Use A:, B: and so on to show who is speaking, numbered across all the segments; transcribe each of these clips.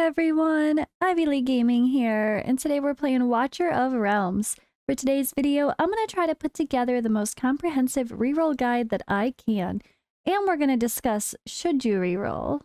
A: everyone, Ivy League Gaming here, and today we're playing Watcher of Realms. For today's video, I'm going to try to put together the most comprehensive reroll guide that I can, and we're going to discuss should you reroll.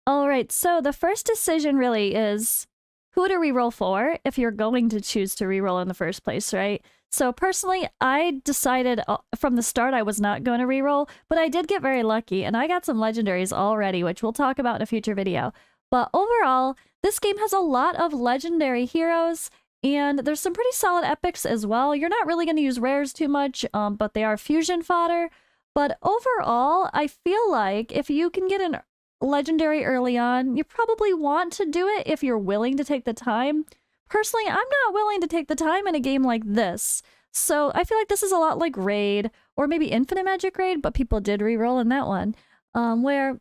A: Alright, so the first decision really is who to reroll for if you're going to choose to reroll in the first place, right? So personally, I decided from the start I was not going to reroll, but I did get very lucky, and I got some legendaries already, which we'll talk about in a future video. But overall, this game has a lot of legendary heroes, and there's some pretty solid epics as well. You're not really going to use rares too much, but they are fusion fodder. But overall, I feel like if you can get an legendary early on, you probably want to do it if you're willing to take the time. Personally, I'm not willing to take the time in a game like this. So I feel like this is a lot like Raid, or maybe Infinite Magic Raid, but people did reroll in that one, where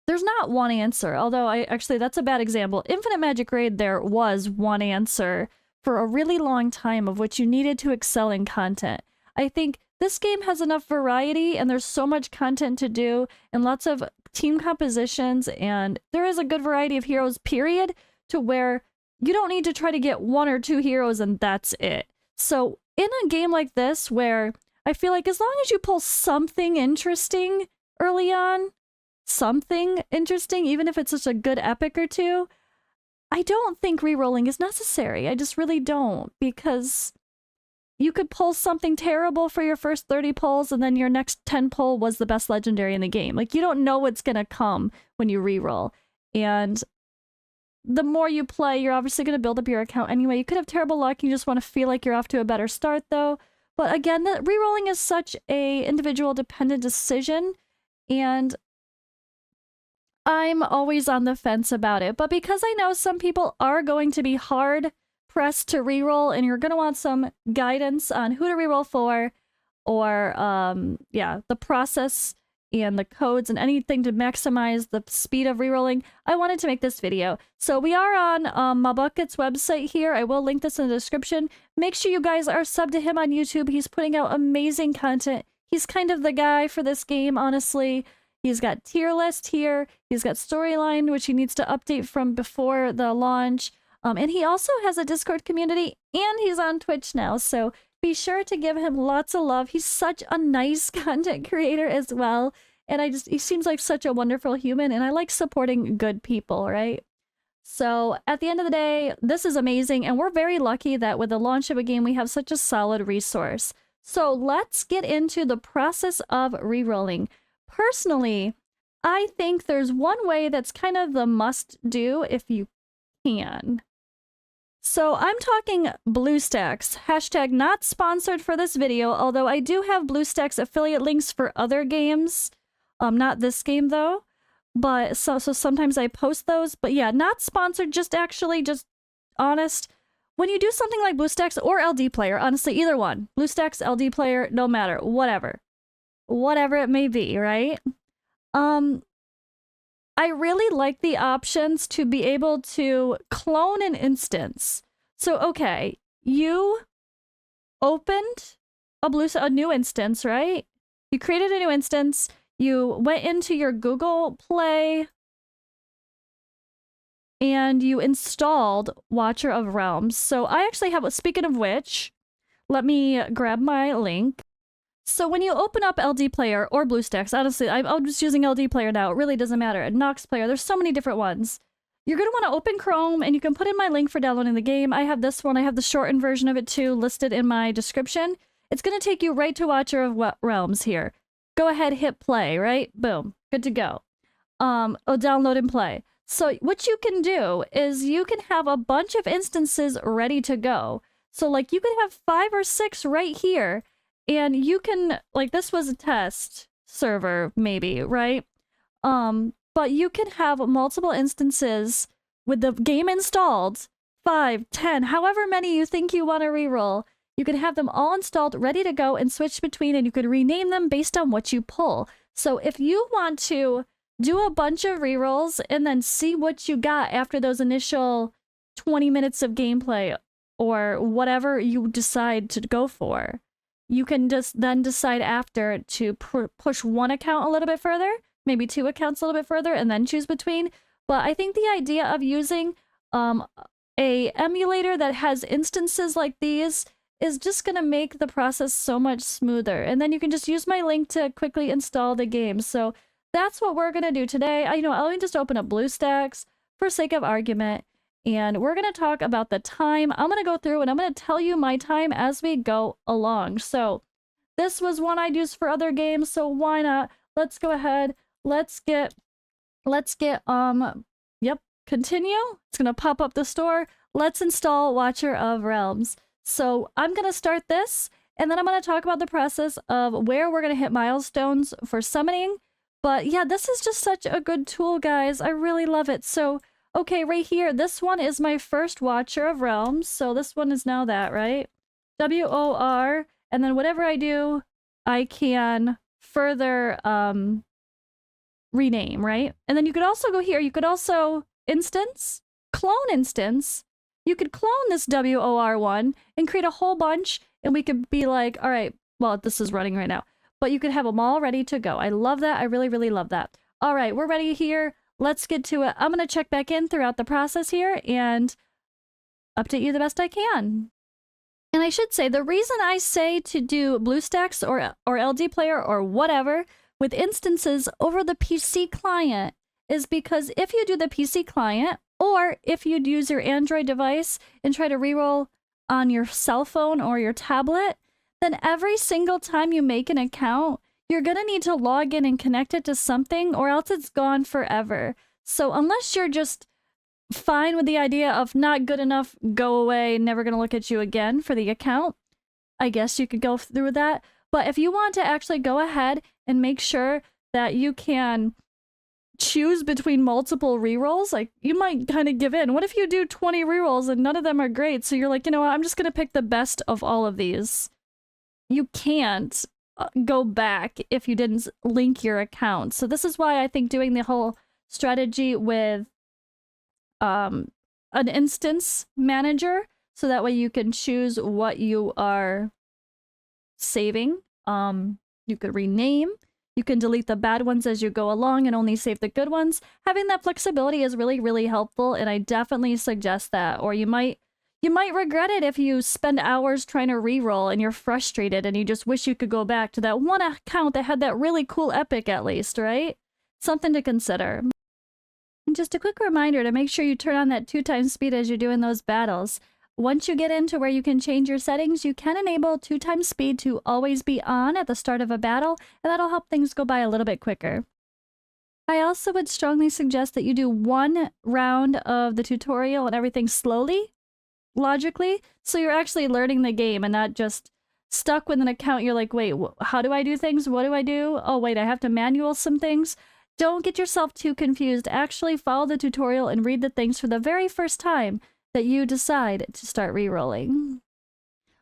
A: there's not one answer. Although actually that's a bad example. Infinite Magic Raid, there was one answer for a really long time of which you needed to excel in content. I think this game has enough variety and there's so much content to do and lots of team compositions, and there is a good variety of heroes, period, to where you don't need to try to get one or two heroes and that's it. So in a game like this, where I feel like as long as you pull something interesting early on, something interesting, even if it's just a good epic or two, I don't think rerolling is necessary. I just really don't, because you could pull something terrible for your first 30 pulls and then your next 10 pull was the best legendary in the game. Like, you don't know what's gonna come when you reroll. And the more you play, you're obviously going to build up your account anyway. You could have terrible luck. You just want to feel like you're off to a better start, though. But again, the rerolling is such a individual dependent decision, and I'm always on the fence about it. But because I know some people are going to be hard pressed to reroll, and you're going to want some guidance on who to reroll for, or yeah, the process and the codes and anything to maximize the speed of rerolling, I wanted to make this video. So we are on my bucket's website here. I will link this in the description. Make sure you guys are subbed to him on YouTube. He's putting out amazing content. He's kind of the guy for this game, honestly. He's got tier list here. He's got storyline, which he needs to update from before the launch. And he also has a Discord community, and he's on Twitch now. So be sure to give him lots of love. He's such a nice content creator as well. And he seems like such a wonderful human, and I like supporting good people, right? So at the end of the day, this is amazing, and we're very lucky that with the launch of a game, we have such a solid resource. So let's get into the process of rerolling. Personally, I think there's one way that's kind of the must-do if you can. So I'm talking BlueStacks, hashtag not sponsored for this video, although I do have BlueStacks affiliate links for other games. Not this game though, but so sometimes I post those, but yeah, not sponsored, just honest. When you do something like BlueStacks or LD Player, honestly, either one, BlueStacks, LD Player, no matter, whatever it may be, right? I really like the options to be able to clone an instance. So, okay, you opened a new instance, right? You created a new instance. You went into your Google Play and you installed Watcher of Realms. So I actually have, speaking of which, let me grab my link. So when you open up LD Player or BlueStacks, honestly, I'm just using LD Player now. It really doesn't matter. Nox Player, there's so many different ones. You're going to want to open Chrome, and you can put in my link for downloading the game. I have this one. I have the shortened version of it too, listed in my description. It's going to take you right to Watcher of Realms here. Go ahead, hit play, right? Boom. Good to go. Download and play. So what you can do is you can have a bunch of instances ready to go. So like you can have 5 or 6 right here. And you can, like, this was a test server, maybe, right? But you can have multiple instances with the game installed, 5, 10, however many you think you want to reroll. You can have them all installed, ready to go, and switch between, and you can rename them based on what you pull. So if you want to do a bunch of rerolls and then see what you got after those initial 20 minutes of gameplay, or whatever you decide to go for, you can just then decide after to push one account a little bit further, maybe 2 accounts a little bit further and then choose between. But I think the idea of using a emulator that has instances like these is just going to make the process so much smoother. And then you can just use my link to quickly install the game. So that's what we're going to do today. Let me just open up BlueStacks for sake of argument. And we're going to talk about the time. I'm going to go through and I'm going to tell you my time as we go along. So this was one I'd use for other games, so why not? Let's go ahead. Let's get, continue. It's going to pop up the store. Let's install Watcher of Realms. So I'm going to start this, and then I'm going to talk about the process of where we're going to hit milestones for summoning. But yeah, this is just such a good tool, guys. I really love it. So, okay, right here, this one is my first Watcher of Realms. So this one is now that, right? WOR, and then whatever I do, I can further rename, right? And then you could also go here. You could also clone instance. You could clone this WOR one and create a whole bunch, and we could be like, all right, well, this is running right now, but you could have them all ready to go. I love that. I really, really love that. All right, we're ready here. Let's get to it. I'm going to check back in throughout the process here and update you the best I can. And I should say, the reason I say to do BlueStacks or LD Player or whatever with instances over the PC client is because if you do the PC client, or if you'd use your Android device and try to reroll on your cell phone or your tablet, then every single time you make an account, you're going to need to log in and connect it to something, or else it's gone forever. So unless you're just fine with the idea of not good enough, go away, never going to look at you again for the account, I guess you could go through that. But if you want to actually go ahead and make sure that you can choose between multiple rerolls, like, you might kind of give in. What if you do 20 rerolls and none of them are great? So you're like, you know what, I'm just going to pick the best of all of these. You can't go back if you didn't link your account. So this is why I think doing the whole strategy with an instance manager, so that way you can choose what you are saving. You could rename. You can delete the bad ones as you go along and only save the good ones. Having that flexibility is really, really helpful, and I definitely suggest that. Or you might regret it if you spend hours trying to reroll and you're frustrated and you just wish you could go back to that one account that had that really cool epic at least, right? Something to consider. And just a quick reminder to make sure you turn on that 2x speed as you're doing those battles. Once you get into where you can change your settings, you can enable 2x speed to always be on at the start of a battle, and that'll help things go by a little bit quicker. I also would strongly suggest that you do one round of the tutorial and everything slowly, logically, so you're actually learning the game and not just stuck with an account. You're like, wait, how do I do things? What do I do? Oh, wait, I have to manual some things. Don't get yourself too confused. Actually follow the tutorial and read the things for the very first time that you decide to start rerolling.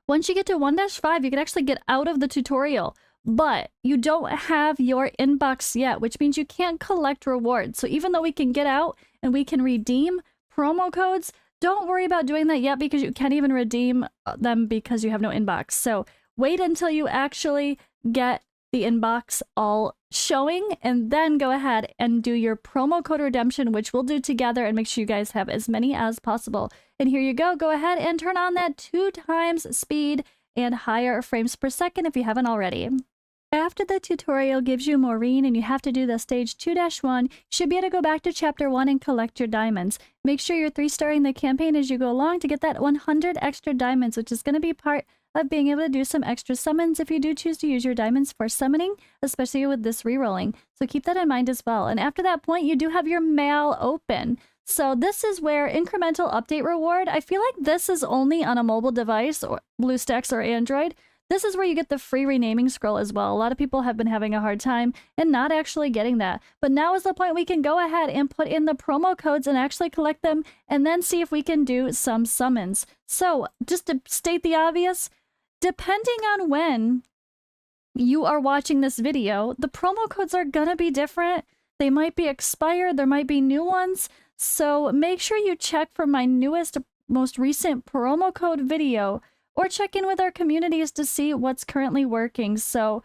A: Once you get to 1-5, you can actually get out of the tutorial, but you don't have your inbox yet, which means you can't collect rewards. So even though we can get out and we can redeem promo codes, don't worry about doing that yet because you can't even redeem them because you have no inbox. So wait until you actually get the inbox all showing, and then go ahead and do your promo code redemption, which we'll do together, and make sure you guys have as many as possible. And here you go. Go ahead and turn on that 2x speed and higher frames per second if you haven't already. After the tutorial gives you Maureen and you have to do the stage 2-1, you should be able to go back to chapter 1 and collect your diamonds. Make sure you're 3-starring the campaign as you go along to get that 100 extra diamonds, which is going to be part of being able to do some extra summons if you do choose to use your diamonds for summoning, especially with this rerolling. So keep that in mind as well. And after that point, you do have your mail open. So this is where incremental update reward, I feel like this is only on a mobile device or BlueStacks or Android. This is where you get the free renaming scroll as well. A lot of people have been having a hard time and not actually getting that. But now is the point we can go ahead and put in the promo codes and actually collect them and then see if we can do some summons. So just to state the obvious, depending on when you are watching this video, the promo codes are gonna be different. They might be expired, there might be new ones. So make sure you check for my newest, most recent promo code video, or check in with our communities to see what's currently working. So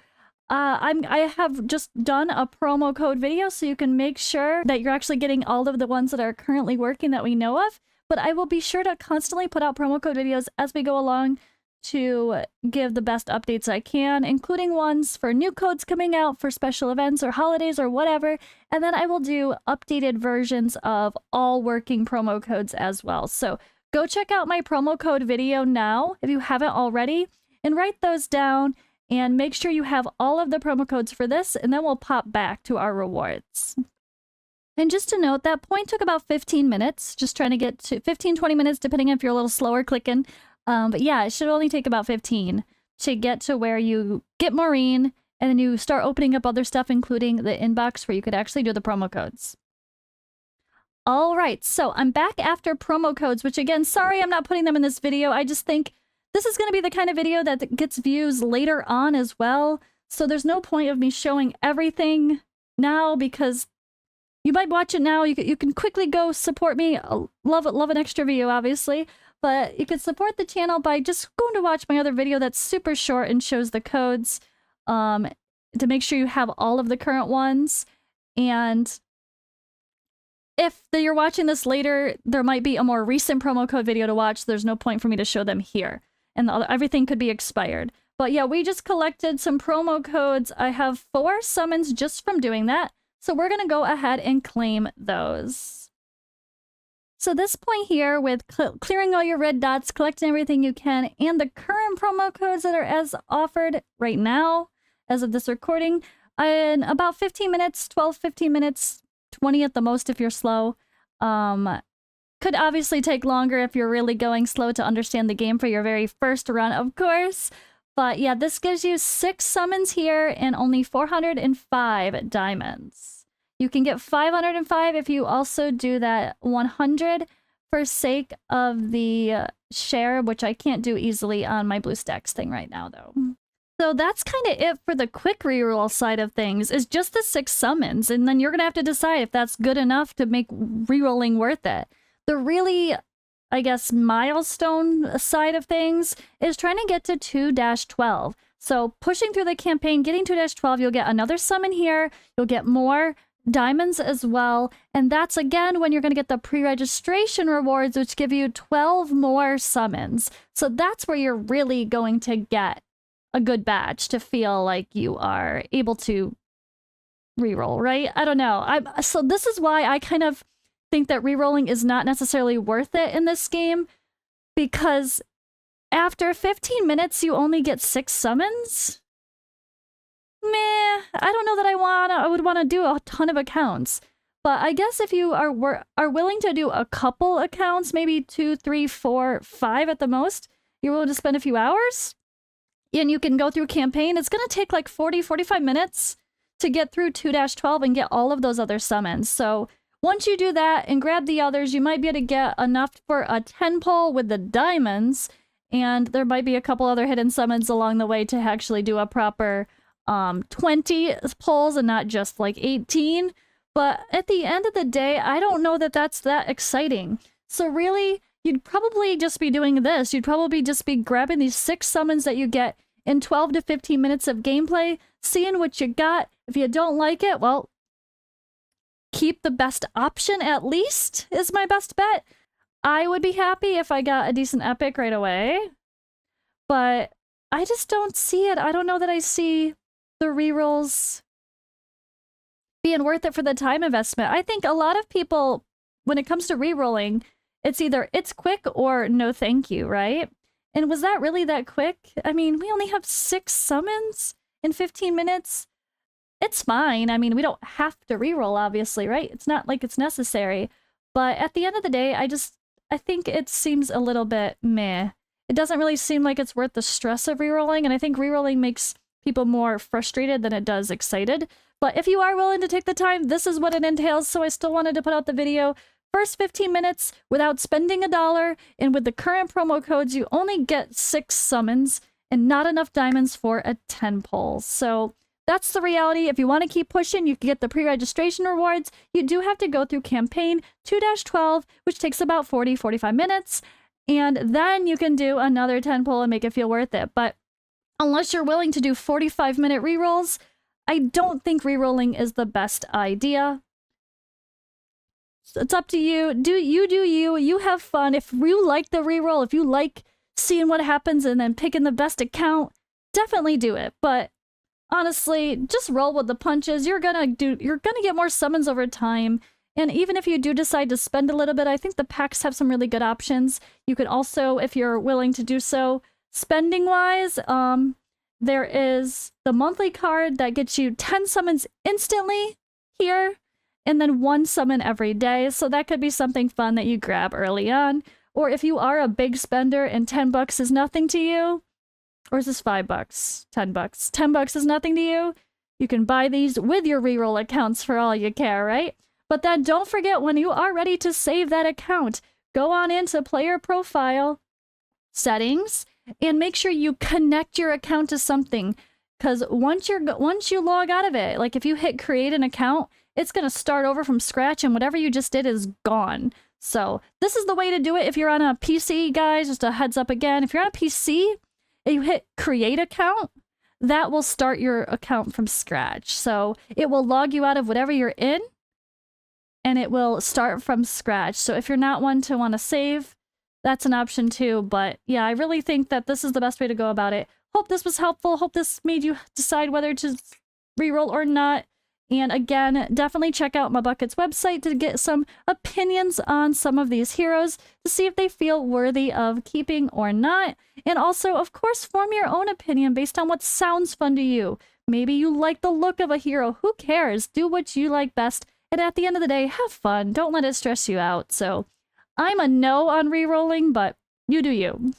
A: I have just done a promo code video so you can make sure that you're actually getting all of the ones that are currently working that we know of. But I will be sure to constantly put out promo code videos as we go along to give the best updates I can, including ones for new codes coming out for special events or holidays or whatever. And then I will do updated versions of all working promo codes as well. So go check out my promo code video now if you haven't already, and write those down and make sure you have all of the promo codes for this, and then we'll pop back to our rewards. And just to note, that point took about 15 minutes, just trying to get to 15, 20 minutes, depending if you're a little slower clicking. But yeah, it should only take about 15 to get to where you get Maureen, and then you start opening up other stuff, including the inbox where you could actually do the promo codes. All right, so I'm back after promo codes, which again, sorry I'm not putting them in this video. I just think this is going to be the kind of video that gets views later on as well. So there's no point of me showing everything now, because you might watch it now. You can quickly go support me. Love an extra video, obviously. But you can support the channel by just going to watch my other video that's super short and shows the codes to make sure you have all of the current ones. And if you're watching this later, there might be a more recent promo code video to watch. There's no point for me to show them here. And everything could be expired. But yeah, we just collected some promo codes. I have 4 summons just from doing that. So we're going to go ahead and claim those. So this point here with clearing all your red dots, collecting everything you can, and the current promo codes that are as offered right now, as of this recording, in about 15 minutes, 12, 15 minutes, 20 at the most if you're slow. Could obviously take longer if you're really going slow to understand the game for your very first run, of course. But yeah, this gives you 6 summons here and only 405 diamonds. You can get 505 if you also do that 100 for sake of the share, which I can't do easily on my BlueStacks thing right now, though. So that's kind of it for the quick reroll side of things, is just the 6 summons, and then you're going to have to decide if that's good enough to make rerolling worth it. The really, I guess, milestone side of things is trying to get to 2-12. So pushing through the campaign, getting 2-12, you'll get another summon here, you'll get more diamonds as well, and that's again when you're going to get the pre-registration rewards, which give you 12 more summons. So that's where you're really going to get a good badge to feel like you are able to reroll, right? I don't know. So this is why I kind of think that rerolling is not necessarily worth it in this game, because after 15 minutes you only get 6 summons. Meh, I don't know that I would want to do a ton of accounts. But I guess if you are willing to do a couple accounts, maybe 2, 3, 4, 5 at the most, you're willing to spend a few hours, and you can go through campaign. It's going to take like 40, 45 minutes to get through 2-12 and get all of those other summons. So once you do that and grab the others, you might be able to get enough for a 10 pull with the diamonds, and there might be a couple other hidden summons along the way to actually do a proper 20 pulls and not just like 18. But at the end of the day, I don't know that that's that exciting. So really, you'd probably just be doing this. You'd probably just be grabbing these 6 summons that you get in 12 to 15 minutes of gameplay, seeing what you got. If you don't like it, well, keep the best option at least, is my best bet. I would be happy if I got a decent epic right away, but I just don't see it. I don't know that I see the rerolls being worth it for the time investment. I think a lot of people, when it comes to rerolling, it's either it's quick or no thank you, right? And was that really that quick? I mean, we only have 6 summons in 15 minutes. It's fine. I mean, we don't have to reroll, obviously, right? It's not like it's necessary. But at the end of the day, I think it seems a little bit meh. It doesn't really seem like it's worth the stress of rerolling, and I think rerolling makes people more frustrated than it does excited. But if you are willing to take the time, this is what it entails, so I still wanted to put out the video. First 15 minutes without spending $1, and with the current promo codes, you only get 6 summons and not enough diamonds for a 10 pull. So that's the reality. If you want to keep pushing, you can get the pre-registration rewards. You do have to go through campaign 2-12, which takes about 40-45 minutes, and then you can do another 10 pull and make it feel worth it. But unless you're willing to do 45-minute rerolls, I don't think rerolling is the best idea. So it's up to you. Do you. You have fun. If you like the reroll, if you like seeing what happens and then picking the best account, definitely do it. But honestly, just roll with the punches. You're gonna get more summons over time. And even if you do decide to spend a little bit, I think the packs have some really good options. You could also, if you're willing to do so, spending-wise, there is the monthly card that gets you 10 summons instantly here, and then 1 summon every day. So that could be something fun that you grab early on. Or if you are a big spender and $10 is nothing to you, or is this $5? $10. $10 is nothing to you, you can buy these with your reroll accounts for all you care, right? But then don't forget, when you are ready to save that account, go on into player profile settings and make sure you connect your account to something. Because once you log out of it, like if you hit create an account, it's going to start over from scratch and whatever you just did is gone. So this is the way to do it if you're on a PC, guys. Just a heads up again. If you're on a PC and you hit create account, that will start your account from scratch. So it will log you out of whatever you're in and it will start from scratch. So if you're not one to want to save, that's an option too. But yeah, I really think that this is the best way to go about it. Hope this was helpful. Hope this made you decide whether to reroll or not. And again, definitely check out my Bucket's website to get some opinions on some of these heroes to see if they feel worthy of keeping or not. And also, of course, form your own opinion based on what sounds fun to you. Maybe you like the look of a hero. Who cares? Do what you like best. And at the end of the day, have fun. Don't let it stress you out. So I'm a no on rerolling, but you do you.